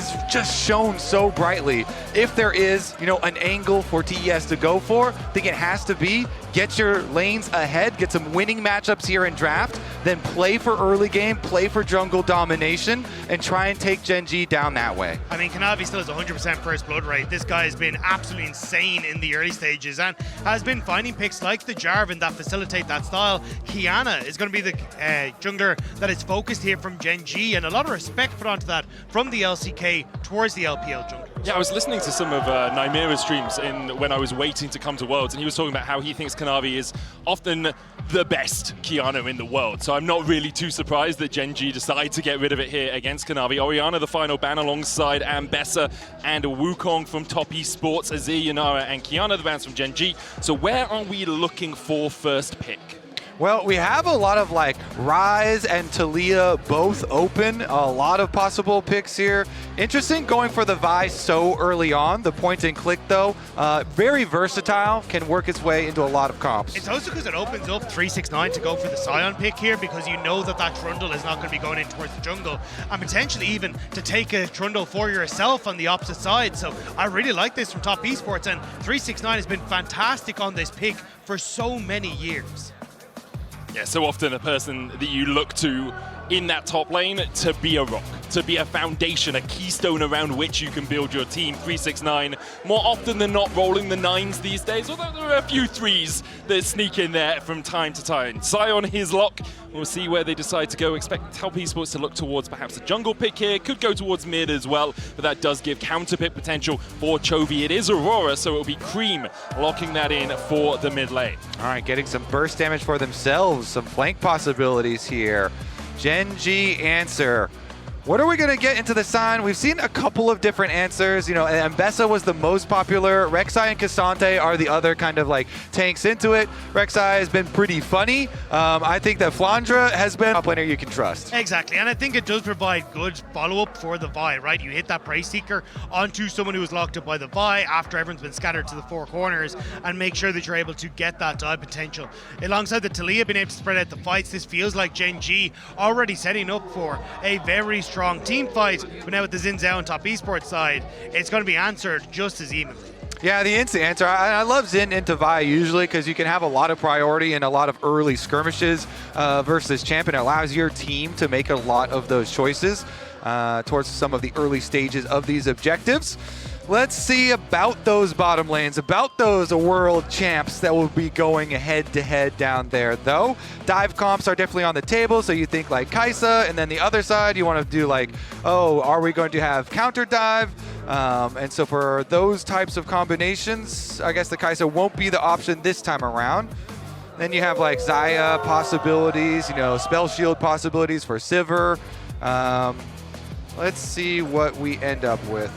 has just shown so brightly. If there is, an angle for TES to go for, I think it has to be get your lanes ahead, get some winning matchups here in draft, then play for early game, play for jungle domination, and try and take Gen.G down that way. I mean, Chovy still has 100% first blood rate. This guy has been absolutely insane in the early stages and has been finding picks like the Jarvan that facilitate that style. Kiana is going to be the jungler that is focused here from Gen.G, and a lot of respect put onto that from the LCK towards the LPL jungler. Yeah, I was listening to some of Nymira's streams when I was waiting to come to Worlds, and he was talking about how he thinks Chovy is often the best Kiana in the world. So I'm not really too surprised that Gen.G decide to get rid of it here against Chovy. Orianna, the final ban alongside Ambessa and Wukong from Top Esports, Azir, Yanara, and Kiana, the bans from Gen.G. So where are we looking for first pick? Well, we have a lot of Rise and Talia both open. A lot of possible picks here. Interesting going for the Vi so early on. The point and click though, very versatile, can work its way into a lot of comps. It's also because it opens up 369 to go for the Sion pick here, because you know that Trundle is not going to be going in towards the jungle, and potentially even to take a Trundle for yourself on the opposite side. So I really like this from Top Esports, and 369 has been fantastic on this pick for so many years. Yeah, so often a person that you look to in that top lane to be a rock, to be a foundation, a keystone around which you can build your team. 369, more often than not rolling the 9s these days, although there are a few 3s that sneak in there from time to time. Sion, his lock. We'll see where they decide to go. Expect Top Esports to look towards perhaps a jungle pick here. Could go towards mid as well, but that does give counter pick potential for Chovy. It is Aurora, so it'll be Cream locking that in for the mid lane. All right, getting some burst damage for themselves, some flank possibilities here. Gen.G answer. What are we going to get into the sign? We've seen a couple of different answers. Ambessa was the most popular. Rek'Sai and Cassante are the other kind of tanks into it. Rek'Sai has been pretty funny. I think that Flandra has been a player you can trust. Exactly, and I think it does provide good follow-up for the Vi, right? You hit that Prey Seeker onto someone who is locked up by the Vi after everyone's been scattered to the four corners, and make sure that you're able to get that dive potential. Alongside the Talia being able to spread out the fights, this feels like Gen.G already setting up for a very strong team fight, but now with the Xin Zhao and Top Esports side, it's going to be answered just as evenly. Yeah, the instant answer. I love Xin into Vi usually because you can have a lot of priority and a lot of early skirmishes versus champion. It allows your team to make a lot of those choices towards some of the early stages of these objectives. Let's see about those bottom lanes, about those world champs that will be going head-to-head down there, though. Dive comps are definitely on the table, so you think like Kai'Sa, and then the other side, you want to do are we going to have counter dive? And so for those types of combinations, I guess the Kai'Sa won't be the option this time around. Then you have Xayah possibilities, spell shield possibilities for Sivir. Let's see what we end up with.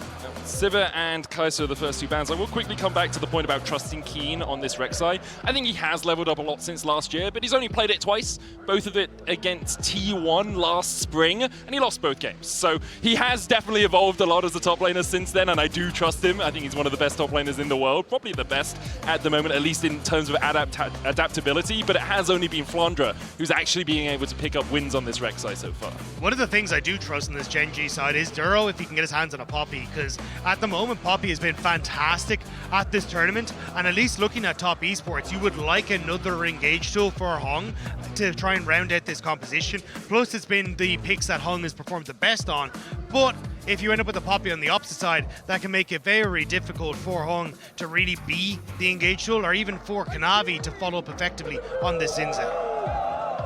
Sivir and Kai'Sa are the first two bans. I will quickly come back to the point about trusting Keen on this Rek'Sai. I think he has leveled up a lot since last year, but he's only played it twice, both of it against T1 last spring, and he lost both games. So he has definitely evolved a lot as a top laner since then, and I do trust him. I think he's one of the best top laners in the world, probably the best at the moment, at least in terms of adaptability, but it has only been Flandra who's actually being able to pick up wins on this Rek'Sai so far. One of the things I do trust in this Gen.G side is Duro, if he can get his hands on a Poppy, because at the moment, Poppy has been fantastic at this tournament, and at least looking at Top Esports, you would like another engage tool for Hung to try and round out this composition. Plus, it's been the picks that Hung has performed the best on, but if you end up with a Poppy on the opposite side, that can make it very difficult for Hung to really be the engage tool, or even for Chovy to follow up effectively on this Xin Zhao.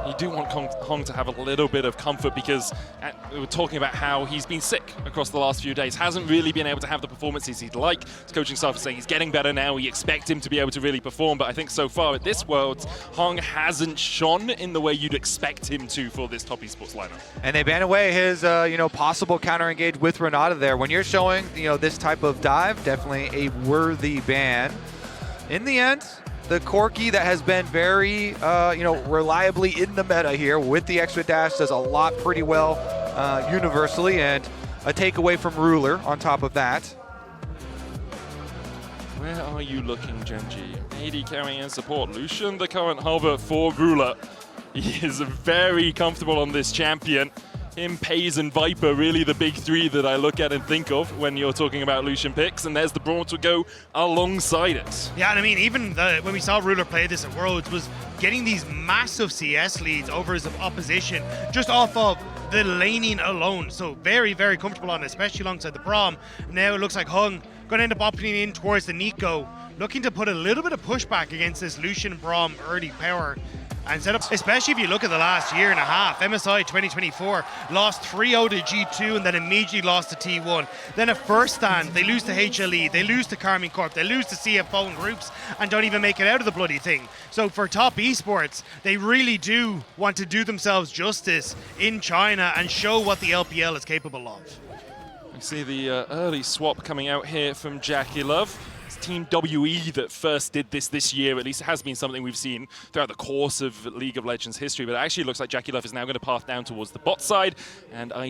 You do want Hong to have a little bit of comfort because we were talking about how he's been sick across the last few days, hasn't really been able to have the performances he'd like. His coaching staff is saying he's getting better now, we expect him to be able to really perform, but I think so far at this Worlds, Hong hasn't shone in the way you'd expect him to for this Top Esports lineup. And they ban away his possible counter engage with Renata there. When you're showing this type of dive, definitely a worthy ban. In the end, the Corki that has been very, reliably in the meta here with the extra dash does a lot pretty well universally, and a takeaway from Ruler on top of that. Where are you looking, Gen.G? AD carrying and support. Lucian, the current halberd for Ruler. He is very comfortable on this champion. Him, Pays, and Viper, really the big three that I look at and think of when you're talking about Lucian picks, and there's the Braum to go alongside it. Yeah, and I mean, even when we saw Ruler play this at Worlds, was getting these massive CS leads over his opposition just off of the laning alone. So very, very comfortable on it, especially alongside the Braum. Now it looks like Hung going to end up opting in towards the Nico, looking to put a little bit of pushback against this Lucian Braum early power. And set up, especially if you look at the last year and a half, MSI 2024 lost 3-0 to G2 and then immediately lost to T1. Then a first stand, they lose to HLE, they lose to Carmine Corp, they lose to CFO and groups and don't even make it out of the bloody thing. So for top esports, they really do want to do themselves justice in China and show what the LPL is capable of. You see the early swap coming out here from Jackie Love. Team WE that first did this year. At least it has been something we've seen throughout the course of League of Legends history, but it actually looks like Jackie Love is now going to path down towards the bot side, and I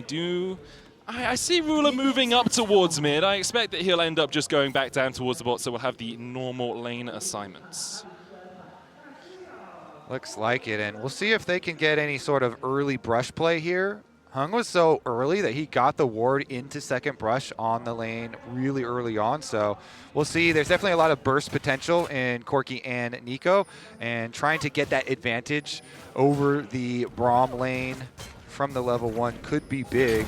see Ruler moving up towards mid. I expect that he'll end up just going back down towards the bot, so we'll have the normal lane assignments. Looks like it, and we'll see if they can get any sort of early brush play here. Hung was so early that he got the ward into second brush on the lane really early on, so we'll see. There's definitely a lot of burst potential in Corki and Nico, and trying to get that advantage over the Braum lane from the level 1 could be big.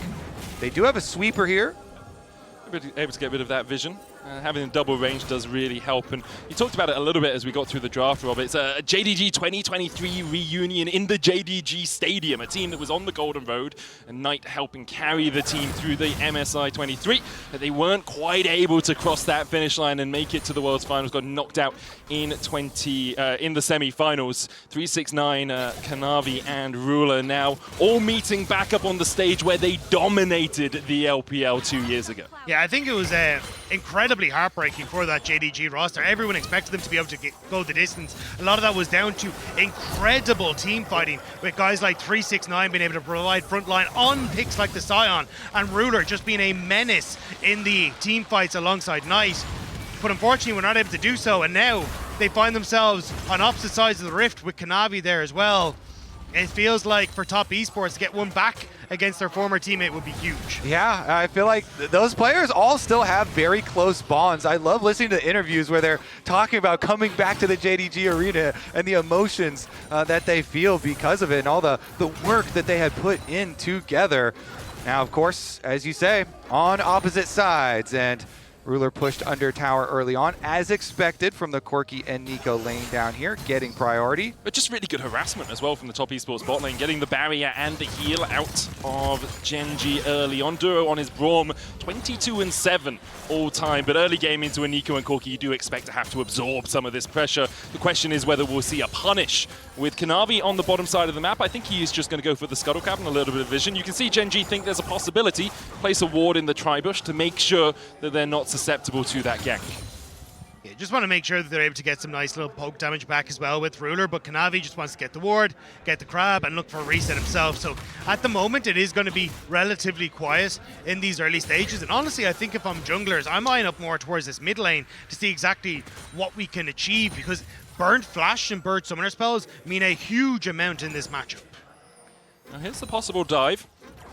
They do have a sweeper here. Able to get rid of that vision. Having double range does really help, and you talked about it a little bit as we got through the draft, Rob. It's a JDG 2023 reunion in the JDG Stadium, a team that was on the Golden Road, and Knight helping carry the team through the MSI 23, but they weren't quite able to cross that finish line and make it to the World's Finals, got knocked out in the semi-finals. 369, Kanavi and Ruler now all meeting back up on the stage where they dominated the LPL 2 years ago. Yeah, I think it was incredibly heartbreaking for that JDG roster. Everyone expected them to be able to go the distance. A lot of that was down to incredible team fighting, with guys like 369 being able to provide frontline on picks like the Scion, and Ruler just being a menace in the team fights alongside Knight. But unfortunately, we're not able to do so, and now they find themselves on opposite sides of the rift with Kanavi there as well. It feels like for top esports to get one back against their former teammate would be huge. Yeah, I feel like those players all still have very close bonds. I love listening to interviews where they're talking about coming back to the JDG arena and the emotions that they feel because of it, and all the work that they had put in together. Now, of course, as you say, on opposite sides, and Ruler pushed under tower early on, as expected from the Corki and Nico lane down here, getting priority. But just really good harassment as well from the top esports bot lane, getting the barrier and the heal out of Gen.G early on. Duro on his Braum, 22-7 all time, but early game into a Nico and Corki, you do expect to have to absorb some of this pressure. The question is whether we'll see a punish with Kanavi on the bottom side of the map. I think he is just going to go for the scuttle cap and a little bit of vision. You can see Gen.G think there's a possibility, place a ward in the tri-bush to make sure that they're not susceptible to that gank. Yeah, just want to make sure that they're able to get some nice little poke damage back as well with Ruler, but Kanavi just wants to get the ward, get the crab, and look for a reset himself. So at the moment, it is going to be relatively quiet in these early stages, and honestly, I think if I'm junglers, I'm eyeing up more towards this mid lane to see exactly what we can achieve, because burnt flash and burnt summoner spells mean a huge amount in this matchup. Now here's the possible dive.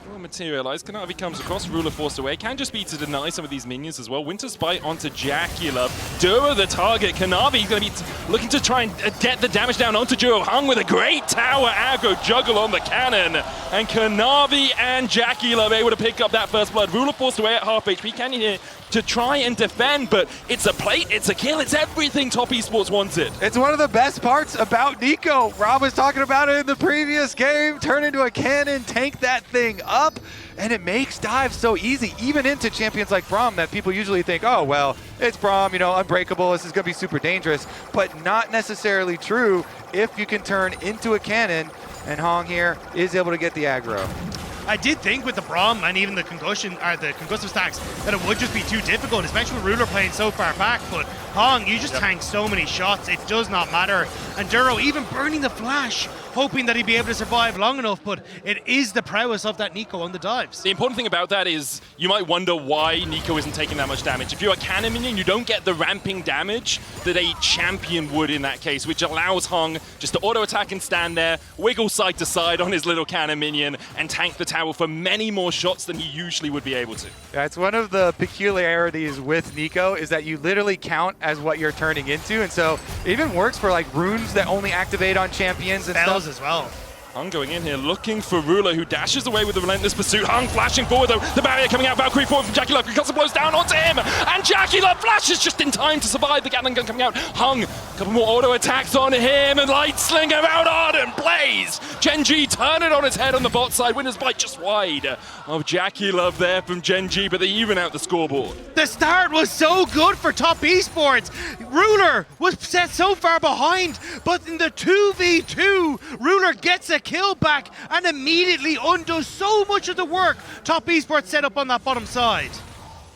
Will materialize. Kanavi comes across, Ruler forced away. Can just be to deny some of these minions as well. Winter Spite onto Jackie Love. Duro the target. Kanavi going to be looking to try and get the damage down onto Duro. Hung with a great tower aggro juggle on the cannon. And Kanavi and Jackie Love able to pick up that first blood. Ruler forced away at half HP. Canyon here to try and defend, but it's a plate, it's a kill, it's everything top esports wanted. It's one of the best parts about Nico. Rob was talking about it in the previous game. Turn into a cannon, tank that thing up, and it makes dives so easy, even into champions like Braum that people usually think, oh, well, it's Braum, you know, unbreakable, this is going to be super dangerous, but not necessarily true if you can turn into a cannon, and Hong here is able to get the aggro. I did think with the Braum and even the concussion or the concussive stacks that it would just be too difficult, especially with Ruler playing so far back. But Hong, you just tank so many shots, it does not matter. And Duro even burning the flash hoping that he'd be able to survive long enough, but it is the prowess of that Nico on the dives. The important thing about that is you might wonder why Nico isn't taking that much damage. If you're a cannon minion, you don't get the ramping damage that a champion would in that case, which allows Hung just to auto-attack and stand there, wiggle side to side on his little cannon minion, and tank the tower for many more shots than he usually would be able to. Yeah, it's one of the peculiarities with Nico is that you literally count as what you're turning into, and so it even works for like runes that only activate on champions and Spells stuff as well. Hung going in here, looking for Ruler, who dashes away with the relentless pursuit. Hung flashing forward, though. The barrier coming out. Valkyrie forward from Jackie Love. Cuts blows down onto him. And Jackie Love flashes just in time to survive the Gatling gun coming out. Hung, a couple more auto attacks on him. And Light Slinger out on and Blaze. Gen.G turn it on its head on the bot side. Winner's bite just wide of Jackie Love there from Gen.G, but they even out the scoreboard. The start was so good for Top Esports. Ruler was set so far behind, but in the 2v2, Ruler gets a kill back and immediately undoes so much of the work Top Esports set up on that bottom side.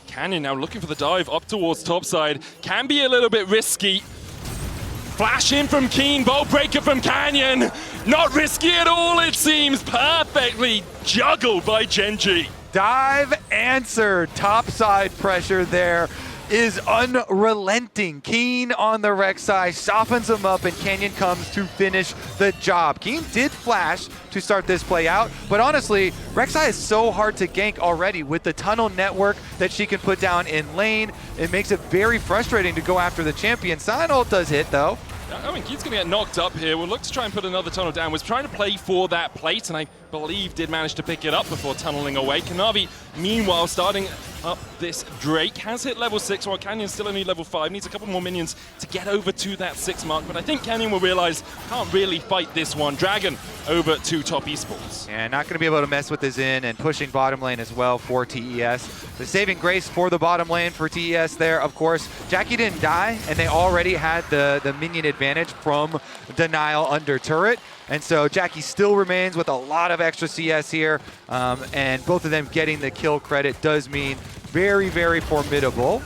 Canyon now looking for the dive up towards top side. Can be a little bit risky. Flash in from Keen, bow breaker from Canyon. Not risky at all, it seems. Perfectly juggled by Gen.G. dive answer. Topside pressure there is unrelenting. Keen on the Rek'Sai softens him up, and Canyon comes to finish the job. Keen did flash to start this play out, but honestly, Rek'Sai is so hard to gank already with the tunnel network that she can put down in lane. It makes it very frustrating to go after the champion. Sign ult does hit though. I mean, Keen's going to get knocked up here. We'll look to try and put another tunnel down. Was trying to play for that plate, and I believe did manage to pick it up before tunneling away. Kanavi, meanwhile, starting up this Drake. Has hit level 6, while Canyon's still only level 5. Needs a couple more minions to get over to that 6 mark, but I think Canyon will realize can't really fight this one. Dragon over to Top Esports. And not going to be able to mess with this in, and pushing bottom lane as well for TES. The saving grace for the bottom lane for TES there, of course. Jackie didn't die, and they already had the minion advantage from denial under turret. And so Jackie still remains with a lot of extra CS here, and both of them getting the kill credit does mean very, very formidable.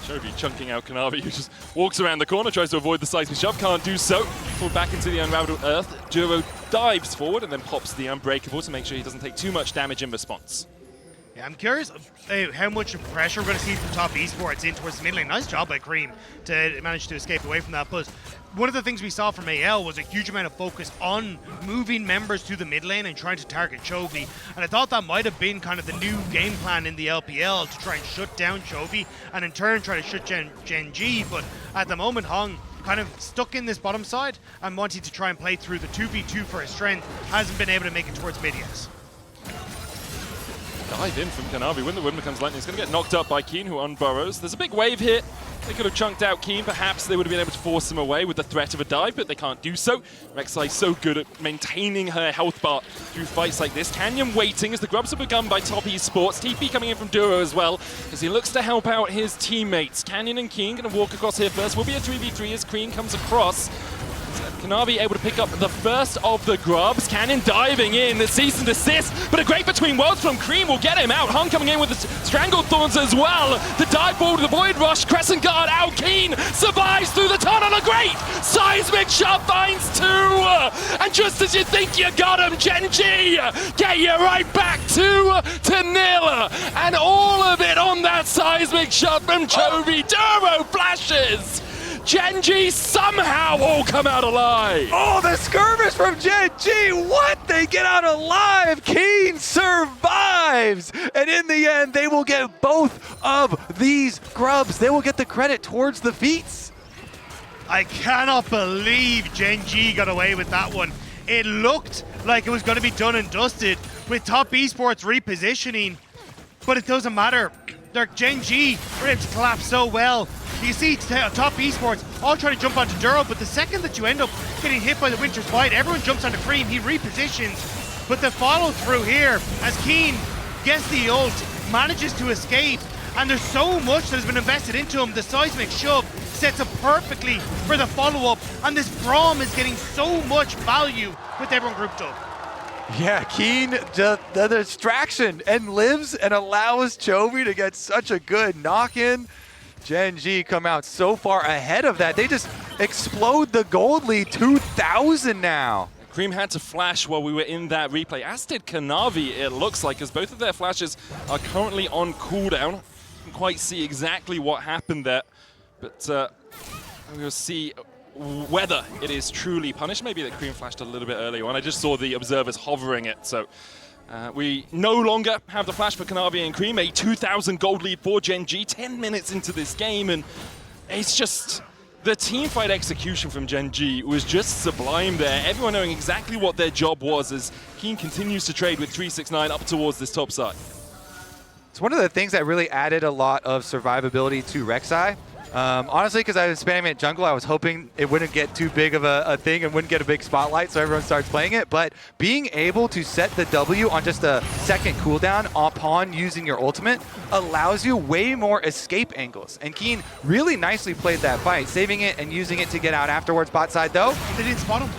Chovy chunking out Kanavi, who just walks around the corner, tries to avoid the seismic shove, can't do so. Pulled back into the unraveled earth. Duro dives forward and then pops the unbreakable to make sure he doesn't take too much damage in response. Yeah, I'm curious how much pressure we're going to see from Top Esports in towards the mid lane. Nice job by Cream to manage to escape away from that. But one of the things we saw from AL was a huge amount of focus on moving members to the mid lane and trying to target Chovy. And I thought that might have been kind of the new game plan in the LPL to try and shut down Chovy and in turn try to shut Gen.G. But at the moment, Hung kind of stuck in this bottom side and wanting to try and play through the 2v2 for his strength. Hasn't been able to make it towards mid yet. Dive in from Kanavi. When the wind becomes lightning, he's going to get knocked up by Keen, who unburrows. There's a big wave here. They could have chunked out Keen. Perhaps they would have been able to force him away with the threat of a dive, but they can't do so. Rek'Sai so good at maintaining her health bar through fights like this. Canyon waiting as the grubs are begun by Top Esports. TP coming in from Duro as well, as he looks to help out his teammates. Canyon and Keen going to walk across here first. Will be a 3v3 as Queen comes across. Kanavi able to pick up the first of the grubs. Canyon diving in, the cease and desist, but a great between worlds from Cream will get him out. Hung coming in with the strangled thorns as well. The dive ball to the void rush, crescent guard out. Keen survives through the tunnel. A great seismic shot finds 2, and just as you think you got him, Gen.G get you right back 2-0, and all of it on that seismic shot from Chovy. Duro flashes. Gen.G somehow all come out alive. Oh, the skirmish from Gen.G. What? They get out alive. Keen survives. And in the end, they will get both of these grubs. They will get the credit towards the feats. I cannot believe Gen.G got away with that one. It looked like it was going to be done and dusted with Top Esports repositioning, but it doesn't matter. Their Gen.G were able to collapse so well. You see Top Esports all trying to jump onto Duro, but the second that you end up getting hit by the Winter's Bite, everyone jumps onto Cream, he repositions. But the follow through here, as Keen gets the ult, manages to escape, and there's so much that has been invested into him. The seismic shove sets up perfectly for the follow-up, and this Braum is getting so much value with everyone grouped up. Yeah, Keen, the distraction, and lives and allows Chovy to get such a good knock-in. Gen.G come out so far ahead of that. They just explode the gold lead, 2,000 now. Cream had to flash while we were in that replay, as did Kanavi, it looks like, as both of their flashes are currently on cooldown. Can't quite see exactly what happened there, but we'll see whether it is truly punished. Maybe that Cream flashed a little bit earlier on. I just saw the observers hovering it, so we no longer have the flash for Kanavi and Cream. A 2,000 gold lead for Gen.G, 10 minutes into this game, and it's just... the teamfight execution from Gen.G was just sublime there. Everyone knowing exactly what their job was as Keen continues to trade with 369 up towards this top side. It's one of the things that really added a lot of survivability to Rek'Sai. Honestly, because I was spamming at jungle, I was hoping it wouldn't get too big of a thing and wouldn't get a big spotlight so everyone starts playing it. But being able to set the W on just a second cooldown upon using your ultimate allows you way more escape angles. And Keen really nicely played that fight, saving it and using it to get out afterwards. Bot side though, They didn't spot him.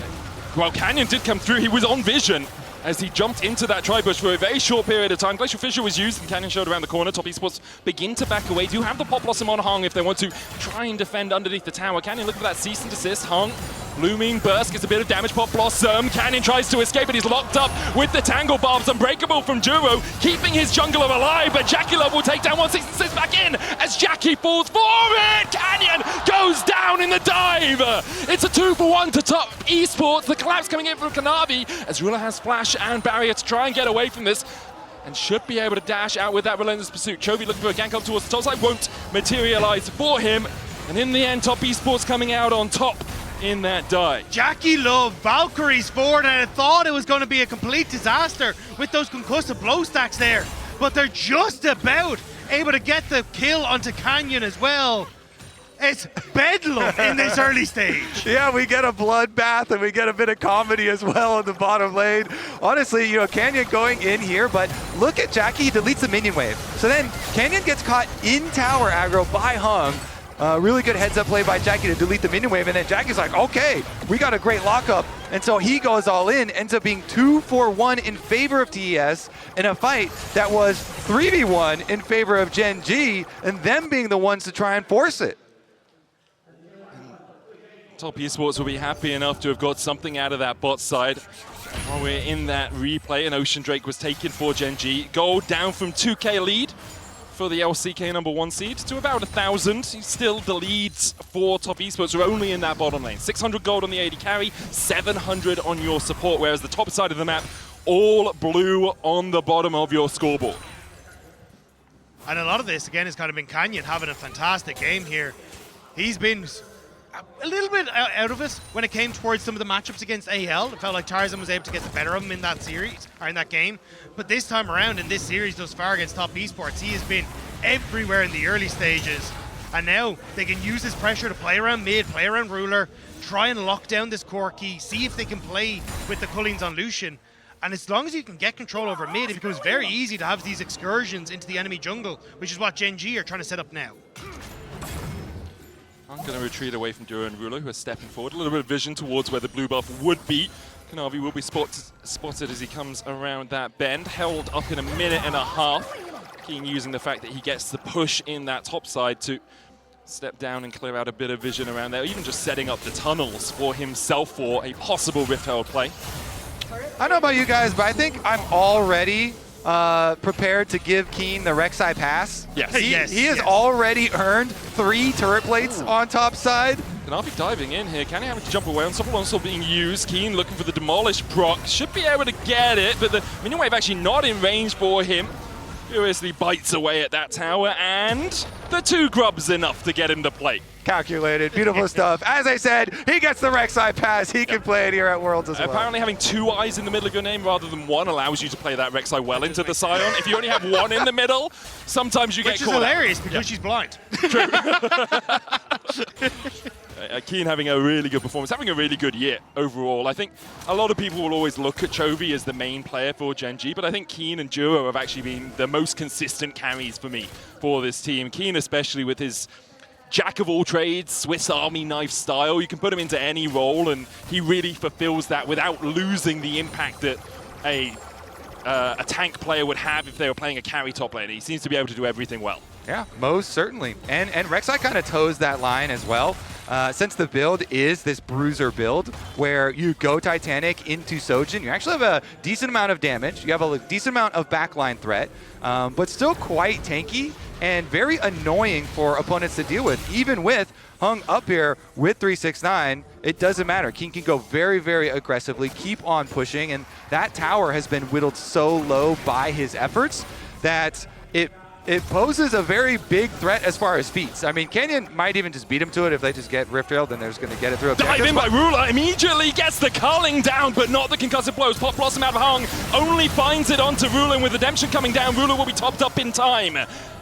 Well, Canyon did come through. He was on vision as he jumped into that tri-bush for a very short period of time. Glacial Fissure was used and Canyon showed around the corner. Top Esports begin to back away. Do have the Pop Blossom on Hung if they want to try and defend underneath the tower. Canyon looking for that cease and desist. Hung, Blooming Burst gets a bit of damage. Pop Blossom. Canyon tries to escape, but he's locked up with the Tangle Barbs. Unbreakable from Duro, keeping his jungler alive, but Jackie Love will take down 166 back in as Jackie falls for it. Canyon goes down in the dive. It's a 2-for-1 to Top Esports. The collapse coming in from Kanavi as Ruler has flash and barrier to try and get away from this, and should be able to dash out with that relentless pursuit. Chovy looking for a gank up towards the top side, won't materialize for him, and in the end, Top Esports coming out on top in that dive. Jackie Love, Valkyries forward, and I thought it was going to be a complete disaster with those concussive blow stacks there, but they're just about able to get the kill onto Canyon as well. It's bedlam in this early stage. yeah, we get a bloodbath and we get a bit of comedy as well in the bottom lane. Honestly, you know, Canyon going in here, but look at Jackie, he deletes the minion wave. So then Canyon gets caught in tower aggro by Hung. Really good heads up play by Jackie to delete the minion wave, and then Jackie's like, okay, we got a great lockup. And so he goes all in, ends up being 2-for-1 in favor of TES in a fight that was 3v1 in favor of Gen.G, and them being the ones to try and force it. Top Esports will be happy enough to have got something out of that bot side. While we're in that replay, an Ocean Drake was taken for Gen.G. Gold down from 2k lead for the LCK #1 seed to about 1,000. Still the leads for Top Esports are only in that bottom lane. 600 gold on the AD carry, 700 on your support, whereas the top side of the map, all blue on the bottom of your scoreboard. And a lot of this, again, has kind of been Canyon having a fantastic game here. He's been a little bit out of it when it came towards some of the matchups against AL. It felt like Tarzan was able to get the better of him in that series, or in that game. But this time around, in this series thus far against Top Esports, he has been everywhere in the early stages. And now they can use this pressure to play around mid, play around Ruler, try and lock down this core key, see if they can play with the Cullings on Lucian. And as long as you can get control over mid, it becomes very easy to have these excursions into the enemy jungle, which is what Gen.G are trying to set up now. I'm going to retreat away from Doran and Ruler, who are stepping forward. A little bit of vision towards where the blue buff would be. Kanavi will be spotted as he comes around that bend. Held up in a minute and a half. Keen using the fact that he gets the push in that top side to step down and clear out a bit of vision around there. Even just setting up the tunnels for himself for a possible Rift Herald play. I don't know about you guys, but I think I'm already prepared to give Keen the Rek'Sai pass. Yes. He has already earned 3 turret plates on top side. Kanavi diving in here. Can he have to jump away on someone also being used? Keen looking for the Demolish proc. Should be able to get it, but the minion wave actually not in range for him. Furiously bites away at that tower, and the 2 grubs enough to get him to play. Calculated, beautiful stuff. As I said, he gets the Rek'Sai pass. He can play it here at Worlds as well. Apparently having 2 eyes in the middle of your name rather than 1 allows you to play that Rek'Sai well into the Scion. If you only have 1 in the middle, sometimes you get caught out. Which is hilarious because she's blind. True. Keen having a really good performance, having a really good year overall. I think a lot of people will always look at Chovy as the main player for Gen.G, but I think Keen and Duro have actually been the most consistent carries for me for this team. Keen especially with his jack of all trades, Swiss Army knife style. You can put him into any role and he really fulfills that without losing the impact that a a tank player would have if they were playing a carry top lane. He seems to be able to do everything well. Yeah, most certainly. And Rek'Sai kind of toes that line as well. Since the build is this bruiser build where you go Titanic into Sojin, you actually have a decent amount of damage. You have a decent amount of backline threat, but still quite tanky and very annoying for opponents to deal with. Even with Hung up here with 369, it doesn't matter. King can go very, very aggressively, keep on pushing, and that tower has been whittled so low by his efforts that it poses a very big threat as far as feats. I mean, Canyon might even just beat him to it if they just get Rift Rail, then they're just going to get it through objectives. Dive in by Ruler, immediately gets the culling down, but not the concussive blows. Pop Blossom out of Hung, only finds it onto Ruler, and with Redemption coming down, Ruler will be topped up in time.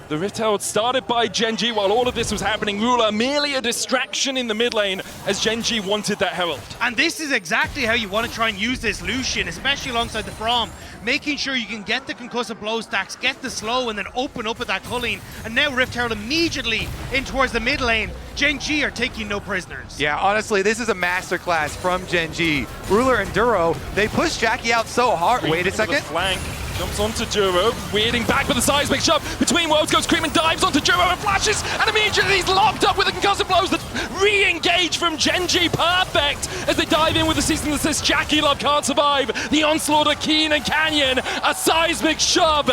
The Rift Herald started by Gen.G while all of this was happening. Ruler merely a distraction in the mid lane as Gen.G wanted that Herald. And this is exactly how you want to try and use this Lucian, especially alongside the Braum. Making sure you can get the concussive blow stacks, get the slow, and then open up with that culling. And now Rift Herald immediately in towards the mid lane. Gen.G are taking no prisoners. Yeah, honestly, this is a masterclass from Gen.G. Ruler and Duro, they push Jackie out so hard. Wait a second. Flank. Jumps onto Duro, weirding back with a seismic shove. Between worlds goes Cream and dives onto Duro and flashes, and immediately he's locked up with the concussive blows that re-engage from Gen.G. Perfect as they dive in with the cease and desist. Jackie Love can't survive. The onslaught of Keen and Canyon. A seismic shove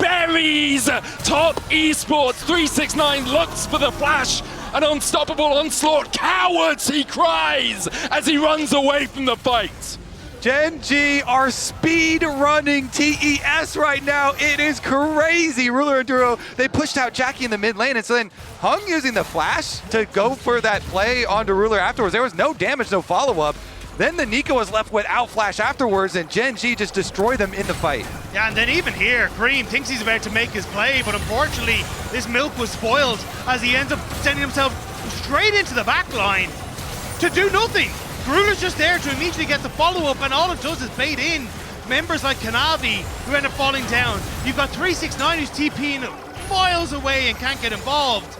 buries Top Esports. 369 looks for the flash. An unstoppable onslaught. Cowards, he cries as he runs away from the fight. Gen.G are speed running TES right now. It is crazy. Ruler and Duro, they pushed out Jackie in the mid lane, and so then Hung using the flash to go for that play onto Ruler afterwards. There was no damage, no follow-up. Then the Nico was left without flash afterwards, and Gen.G just destroyed them in the fight. Yeah, and then even here, Cream thinks he's about to make his play, but unfortunately, this milk was spoiled as he ends up sending himself straight into the back line to do nothing. Ruler's just there to immediately get the follow-up, and all it does is bait in members like Kanavi, who end up falling down. You've got 369 who's TPing miles away and can't get involved.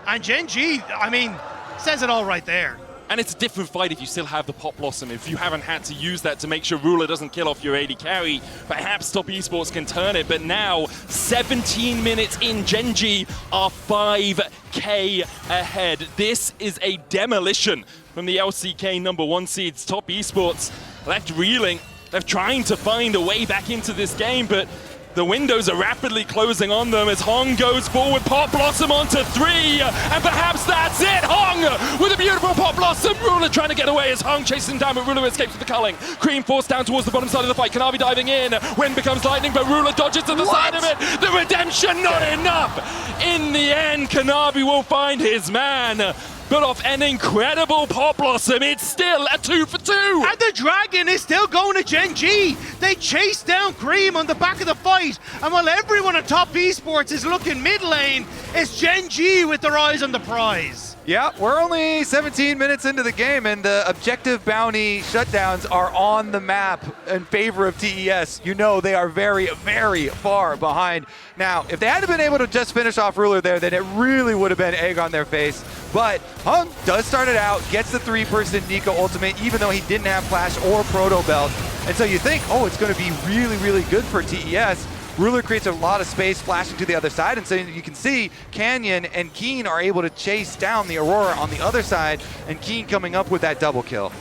And Gen.G, I mean, says it all right there. And it's a different fight if you still have the Pop Blossom. If you haven't had to use that to make sure Ruler doesn't kill off your AD carry, perhaps Top Esports can turn it. But now, 17 minutes in, Gen.G are 5k ahead. This is a demolition from the LCK #1 seeds. Top Esports left reeling, left trying to find a way back into this game, but the windows are rapidly closing on them as Hong goes forward. Pop Blossom onto 3, and perhaps that's it. Hong with a beautiful Pop Blossom. Ruler trying to get away as Hong chases him down, but Ruler escapes with the culling. Cream forced down towards the bottom side of the fight. Kanavi diving in. Wind becomes lightning, but Ruler dodges to the side of it. The redemption not enough. In the end, Kanavi will find his man. But off an incredible Pop Blossom, it's still a 2 for 2. And the Dragon is still going to Gen.G. They chase down Cream on the back of the fight. And while everyone at Top Esports is looking mid lane, it's Gen.G with their eyes on the prize. Yeah, we're only 17 minutes into the game, and the objective bounty shutdowns are on the map in favor of TES. You know they are very, very far behind. Now, if they hadn't been able to just finish off Ruler there, then it really would have been egg on their face. But Hung does start it out, gets the 3-person Nico ultimate, even though he didn't have flash or proto belt. And so you think, oh, it's going to be really, really good for TES. Ruler creates a lot of space flashing to the other side, and so you can see Canyon and Keen are able to chase down the Aurora on the other side, and Keen coming up with that double kill.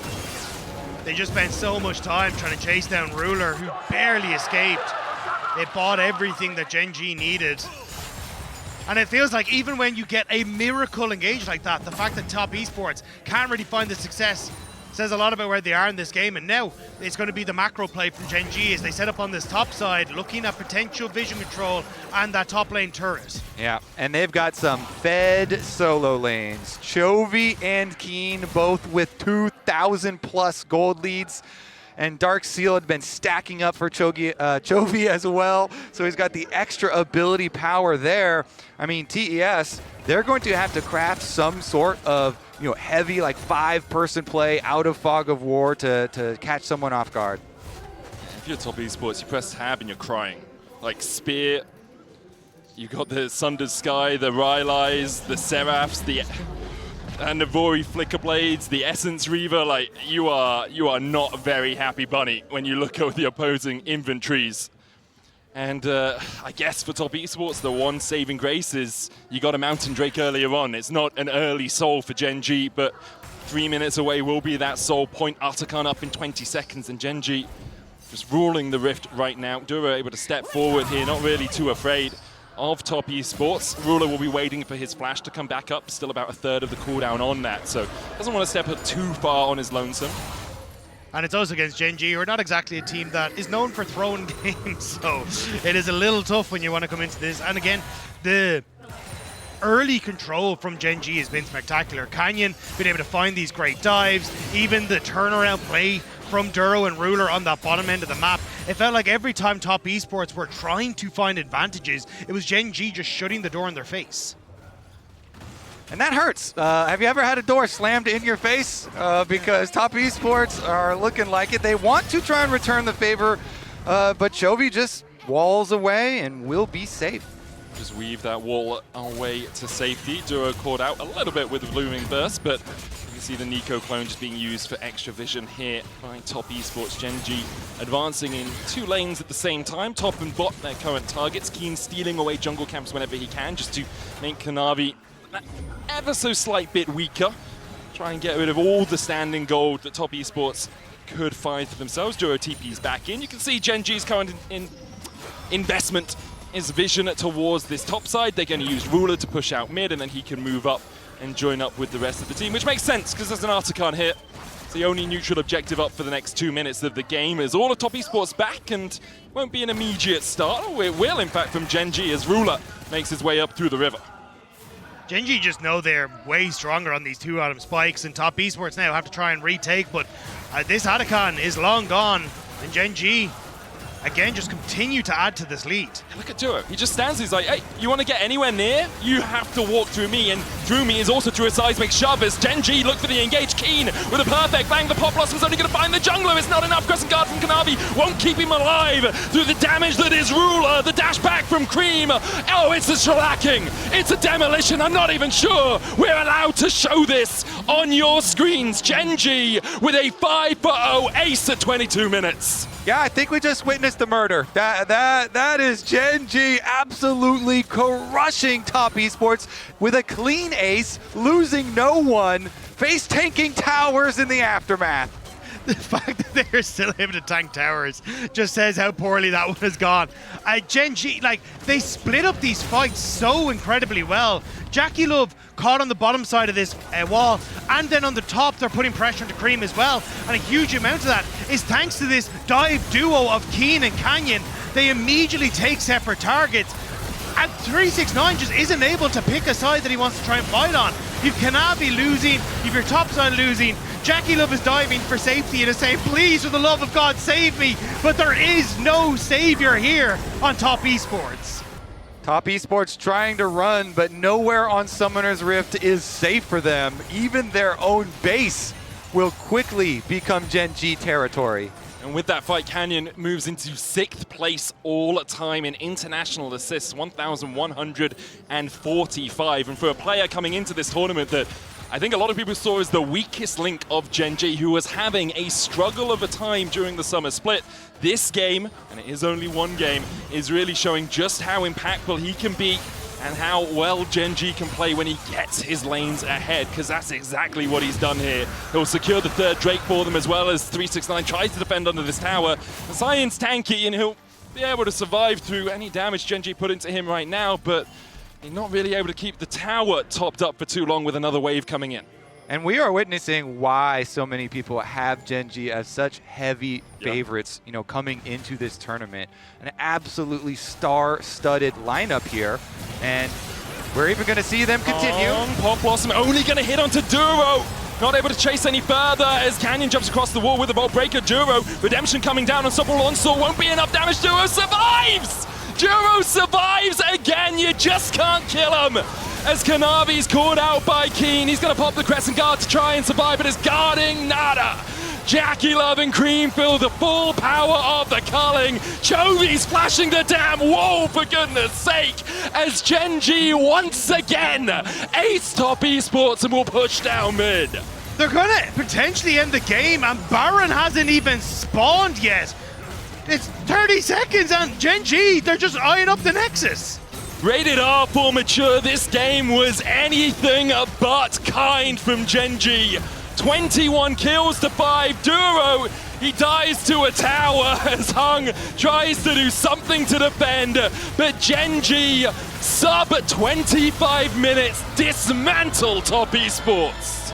They just spent so much time trying to chase down Ruler, who barely escaped. They bought everything that Gen.G needed. And it feels like even when you get a miracle engage like that, the fact that Top Esports can't really find the success says a lot about where they are in this game. And now it's going to be the macro play from Gen.G as they set up on this top side, looking at potential vision control and that top lane turret. Yeah, and they've got some fed solo lanes. Chovy and Keen both with 2,000 plus gold leads. And Dark Seal had been stacking up for Chovy as well, so he's got the extra ability power there. I mean, TES, they're going to have to craft some sort of heavy, like 5-person play out of Fog of War to catch someone off guard. If you're Top Esports, you press tab and you're crying. Like Spear, you got the Sundered Sky, the Rylai's, the Seraphs, And the Vori Flicker Blades, the Essence Reaver, like, you are not a very happy bunny when you look at the opposing inventories. And I guess for top esports, the one saving grace is you got a Mountain Drake earlier on. It's not an early soul for Gen.G, but 3 minutes away will be that soul. Point Atakan up in 20 seconds, and Gen.G just ruling the Rift right now. Dura able to step forward here, not really too afraid of top esports. Ruler will be waiting for his flash to come back up, still about a third of the cooldown on that, so doesn't want to step up too far on his lonesome. And it's also against Gen.G, who are not exactly a team that is known for throwing games, so it is a little tough when you want to come into this. And again, the early control from Gen.G has been spectacular. Canyon been able to find these great dives, even the turnaround play from Duro and Ruler on that bottom end of the map. It felt like every time top esports were trying to find advantages, it was Gen.G just shutting the door in their face. And that hurts. Have you ever had a door slammed in your face? Because top esports are looking like it. They want to try and return the favor, but Chovy just walls away and will be safe. Just weave that wall away to safety. Duro caught out a little bit with the Blooming Burst, but you can see the Nico clone just being used for extra vision here by top esports. Gen.G advancing in 2 lanes at the same time. Top and bot, their current targets. Keen stealing away jungle camps whenever he can, just to make Kanavi ever so slight bit weaker. Try and get rid of all the standing gold that top esports could find for themselves. Duro TP's back in. You can see Gen.G's current investment is vision towards this top side. They're going to use Ruler to push out mid, and then he can move up and join up with the rest of the team, which makes sense because there's an Artican here. It's the only neutral objective up for the next 2 minutes of the game. Is all of top esports back, and won't be an immediate start. Oh, it will, in fact, from Gen.G as Ruler makes his way up through the river. Gen.G just know they're way stronger on these 2 autumn spikes, and top esports now have to try and retake, but this Atakan is long gone, and Gen.G again just continue to add to this lead. Look at Duro. He just stands, he's like, hey, you want to get anywhere near? You have to walk through me, and through me is also through a seismic shove as Gen.G look for the engage. Keen with a perfect bang. The Pop Blossom's only going to find the jungler. It's not enough. Crescent Guard from Kanavi won't keep him alive through the damage that is Ruler. The dash back from Cream. Oh, it's a shellacking. It's a demolition. I'm not even sure we're allowed to show this on your screens. Gen.G with a 5-0 ace at 22 minutes. Yeah, I think we just witnessed the murder. That is Gen.G absolutely crushing top esports with a clean ace, losing no one, face tanking towers in the aftermath. The fact that they're still able to tank towers just says how poorly that one has gone. Gen.G, like, they split up these fights so incredibly well. Jackie Love caught on the bottom side of this wall, and then on the top they're putting pressure into Cream as well, and a huge amount of that is thanks to this dive duo of Keen and Canyon. They immediately take separate targets, and 369 just isn't able to pick a side that he wants to try and fight on. You cannot be losing, if your top side losing. Jackie Love is diving for safety and is saying, please, for the love of God, save me. But there is no savior here on top esports. Top esports trying to run, but nowhere on Summoner's Rift is safe for them. Even their own base will quickly become Gen.G territory. And with that fight, Canyon moves into 6th place all-time in international assists, 1,145. And for a player coming into this tournament that I think a lot of people saw as the weakest link of Gen.G, who was having a struggle of a time during the summer split, this game, and it is only one game, is really showing just how impactful he can be and how well Gen.G can play when he gets his lanes ahead, because that's exactly what he's done here. He'll secure the 3rd Drake for them, as well as 369 tries to defend under this tower. Zion's tanky, and he'll be able to survive through any damage Gen.G put into him right now, but he's not really able to keep the tower topped up for too long with another wave coming in. And we are witnessing why so many people have Gen.G as such heavy favorites, you know, coming into this tournament. An absolutely star-studded lineup here, and we're even going to see them continue. Pop Blossom only going to hit onto Duro. Not able to chase any further as Canyon jumps across the wall with the Vault Breaker. Duro, Redemption coming down on Supple Onslaught, won't be enough damage. Duro survives! Duro survives again, you just can't kill him. As Kanavi's caught out by Keen, he's going to pop the Crescent Guard to try and survive, but is guarding nada. Jackie Love and Cream feel the full power of the culling. Chovy's flashing the damn wall, for goodness sake, as Gen.G once again ace top esports and will push down mid. They're gonna potentially end the game, and Baron hasn't even spawned yet. It's 30 seconds, and Gen.G, they're just eyeing up the Nexus. Rated R for mature, this game was anything but kind from Gen.G. 21 kills to 5. Duro, he dies to a tower as Hung tries to do something to defend, but Gen.G, sub 25 minutes, dismantle top esports.